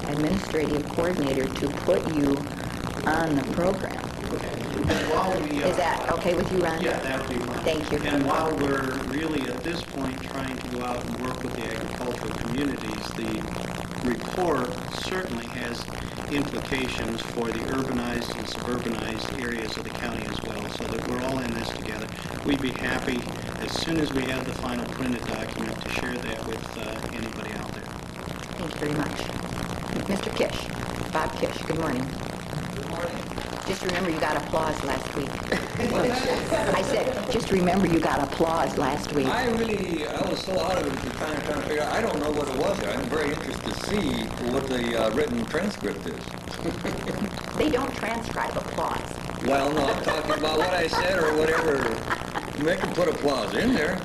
administrative coordinator, to put you on the program. Is that okay with you, Ron? Yeah, that would be fine. Thank you. And while we're really at this point trying to go out and work with the agricultural communities, the report certainly has implications for the urbanized and suburbanized areas of the county as well, so that we're all in this together. We'd be happy, as soon as we have the final printed document, to share that with anybody out there. Thank you very much. Mr. Kish, Bob Kish, good morning. Good morning. Just remember you got applause last week. I said, just remember you got applause last week. I was so out of it at the time trying to figure out, I don't know what it was. I'm very interested to see what the written transcript is. They don't transcribe applause. Well, no, I'm talking about what I said or whatever. They can put applause in there.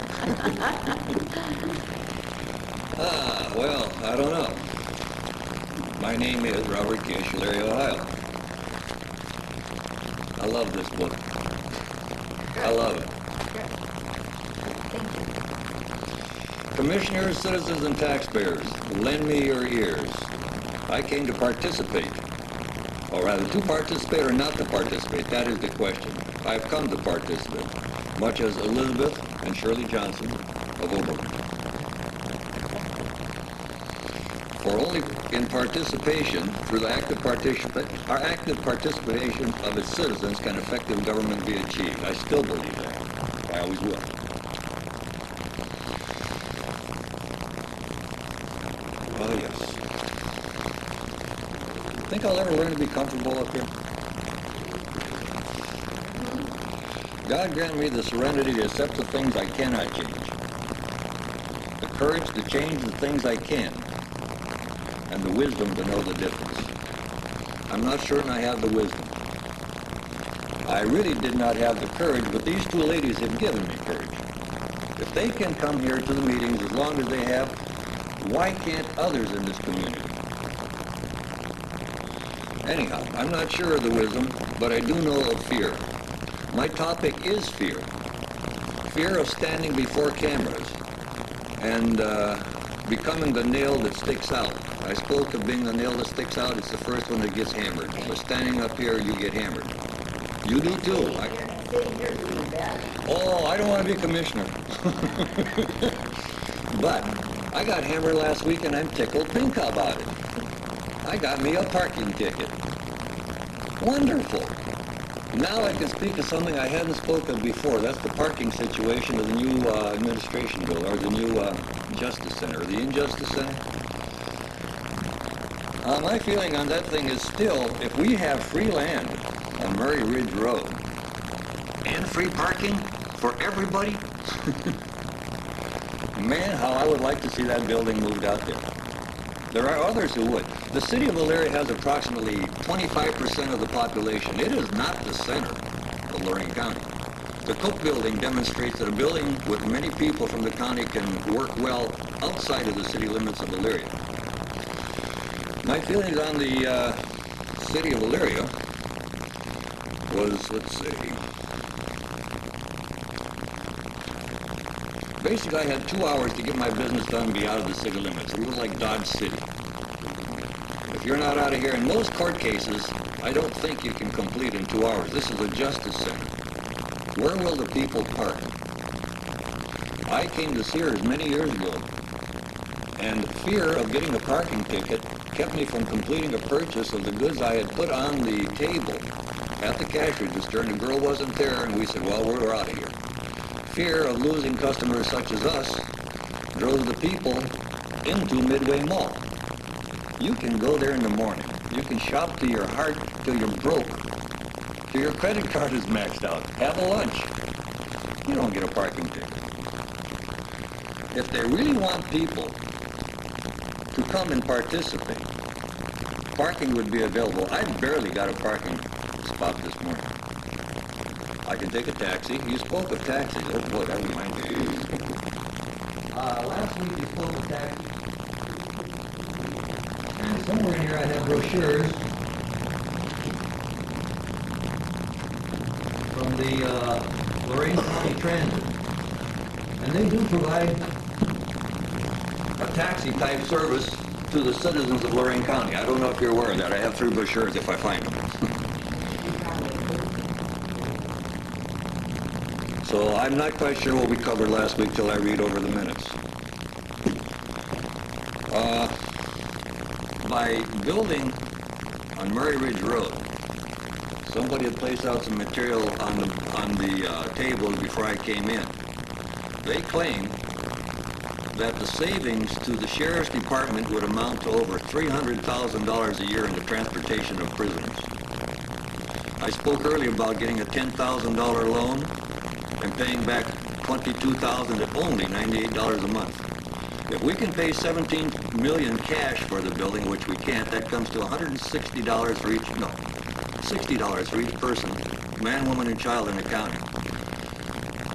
Well, I don't know. My name is Robert Kish, Larry, Ohio. I love this book. I love it. Commissioners, citizens, and taxpayers, lend me your ears. I came to participate, or rather to participate or not to participate, that is the question. I've come to participate, much as Elizabeth and Shirley Johnson of Oberlin. For only in participation, through the active participation of its citizens can effective government be achieved. I still believe that. I always will. Oh, yes. Think I'll ever learn to be comfortable up here? God grant me the serenity to accept the things I cannot change, the courage to change the things I can, and the wisdom to know the difference. I'm not certain I have the wisdom. I really did not have the courage, but these two ladies have given me courage. If they can come here to the meetings as long as they have, why can't others in this community? Anyhow, I'm not sure of the wisdom, but I do know of fear. My topic is fear. Fear of standing before cameras and becoming the nail that sticks out. I spoke of being the nail that sticks out. It's the first one that gets hammered. But standing up here, you get hammered. You do too. Oh, I don't want to be a commissioner. But I got hammered last week and I'm tickled pink about it. I got me a parking ticket. Wonderful. Now I can speak of something I hadn't spoken of before. That's the parking situation of the new administration bill, or the new Justice Center, the Injustice Center. My feeling on that thing is still, if we have free land on Murray Ridge Road and free parking for everybody, man, how I would like to see that building moved out there. There are others who would. The city of Elyria has approximately 25% of the population. It is not the center of Lorain County. The Cook building demonstrates that a building with many people from the county can work well outside of the city limits of Elyria. My feelings on the city of Elyria was, let's see, basically I had 2 hours to get my business done and be out of the city limits. We were like Dodge City. If you're not out of here, in most court cases, I don't think you can complete in 2 hours. This is a justice center. Where will the people park? I came to Sears many years ago, and fear of getting a parking ticket kept me from completing a purchase of the goods I had put on the table at the cash register, and the girl wasn't there, and we said, well, we're out of here. Fear of losing customers such as us drove the people into Midway Mall. You can go there in the morning. You can shop to your heart till you're broke, till your credit card is maxed out. Have a lunch. You don't get a parking ticket. If they really want people to come and participate, parking would be available. I barely got a parking spot this morning. I can take a taxi. You spoke of taxis. Oh boy, that reminds me. Last week you spoke of taxis. Somewhere in here I have brochures from the Lorain County Transit. And they do provide a taxi type service to the citizens of Lorain County. I don't know if you're aware of that. I have 3 brochures if I find them. So I'm not quite sure what we covered last week till I read over the minutes. By building on Murray Ridge Road, somebody had placed out some material on the tables before I came in. They claim that the savings to the Sheriff's Department would amount to over $300,000 a year in the transportation of prisoners. I spoke earlier about getting a $10,000 loan and paying back $22,000 at only $98 a month. If we can pay $17 million cash for the building, which we can't, that comes to $160 for each, no, $60 for each person, man, woman, and child in the county.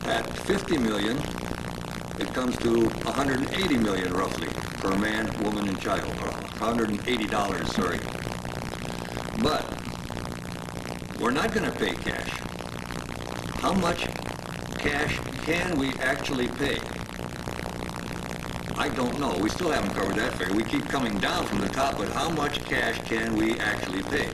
At $50 million, it comes to $180 million roughly for a man, woman, and child, or $180, sorry. But We're not going to pay cash. How much cash can we actually pay? I don't know. We still haven't covered that figure. We keep coming down from the top, but how much cash can we actually pay?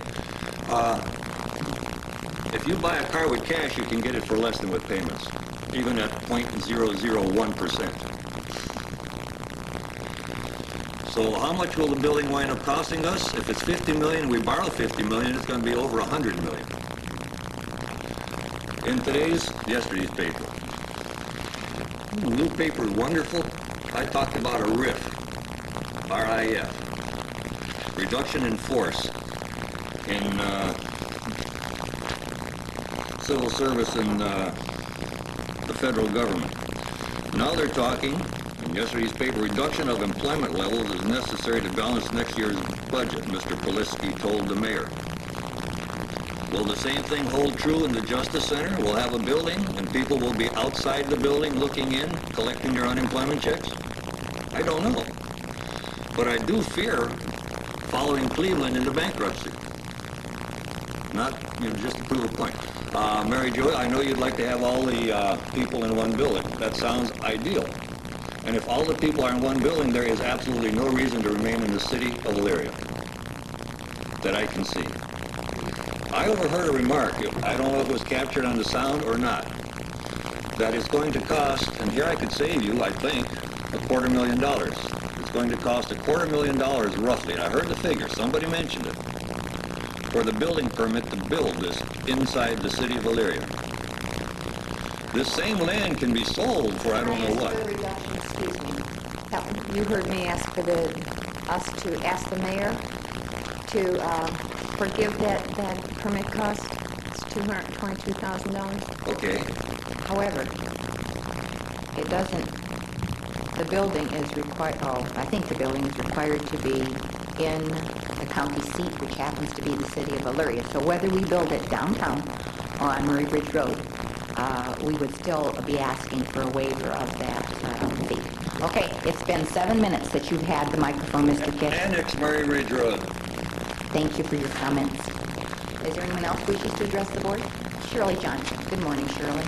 If you buy a car with cash, you can get it for less than with payments, even at 0.001%. So how much will the building wind up costing us? If it's $50 million, we borrow $50 million, it's going to be over $100 million. In yesterday's paper. The new paper is wonderful. I talked about a RIF, R-I-F, reduction in force in civil service in the federal government. Now they're talking, in yesterday's paper, reduction of employment levels is necessary to balance next year's budget, Mr. Polisky told the mayor. Will the same thing hold true in the Justice Center? We'll have a building and people will be outside the building looking in, collecting their unemployment checks? I don't know. But I do fear following Cleveland into bankruptcy. Not, just to prove a point. Mary Jo, I know you'd like to have all the people in one building. That sounds ideal. And if all the people are in one building, there is absolutely no reason to remain in the city of Elyria that I can see. I overheard a remark, I don't know if it was captured on the sound or not, that it's going to cost, and here I could save you, I think, $250,000. It's going to cost $250,000 roughly. And I heard the figure, somebody mentioned it, for the building permit to build this inside the city of Elyria. This same land can be sold for I don't know what. Excuse me. You heard me ask for us to ask the mayor to forgive that permit cost. It's $222,000. Okay. However, it doesn't, the building is required, I think the building is required to be in the county seat, which happens to be the city of Elyria. So whether we build it downtown or on Murray Bridge Road, we would still be asking for a waiver of that fee. Okay, it's been 7 minutes that you've had the microphone, Mr. Kish. Annex Murray Ridge Road. Thank you for your comments. Is there anyone else who wishes to address the board? Shirley Johnson. Good morning, Shirley.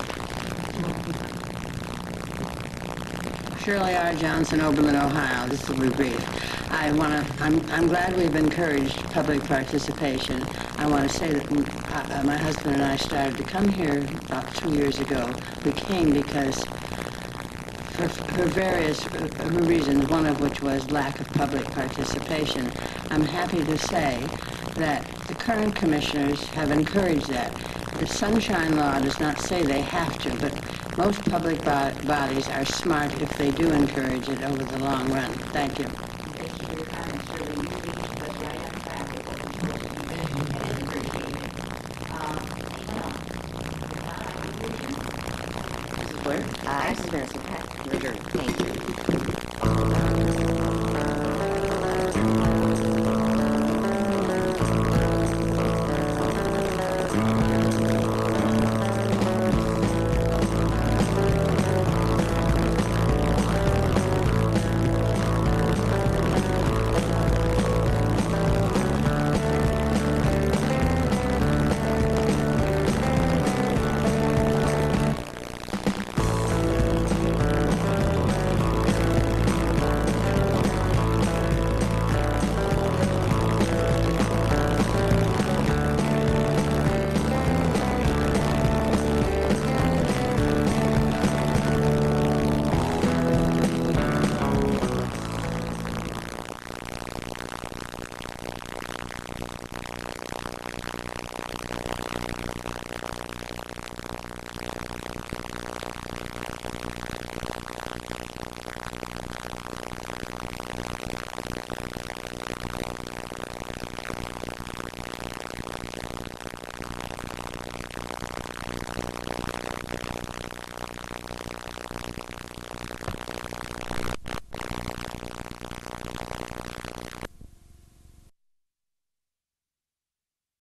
Shirley R. Johnson, Oberlin, Ohio. This will be brief. I'm glad we've encouraged public participation. I want to say that my husband and I started to come here about 2 years ago. We came because for various reasons, one of which was lack of public participation. I'm happy to say that the current commissioners have encouraged that. The Sunshine Law does not say they have to, but most public bodies are smart if they do encourage it over the long run. Thank you. Blair? Aye. Nancy Pack. Adjourned. Thank you.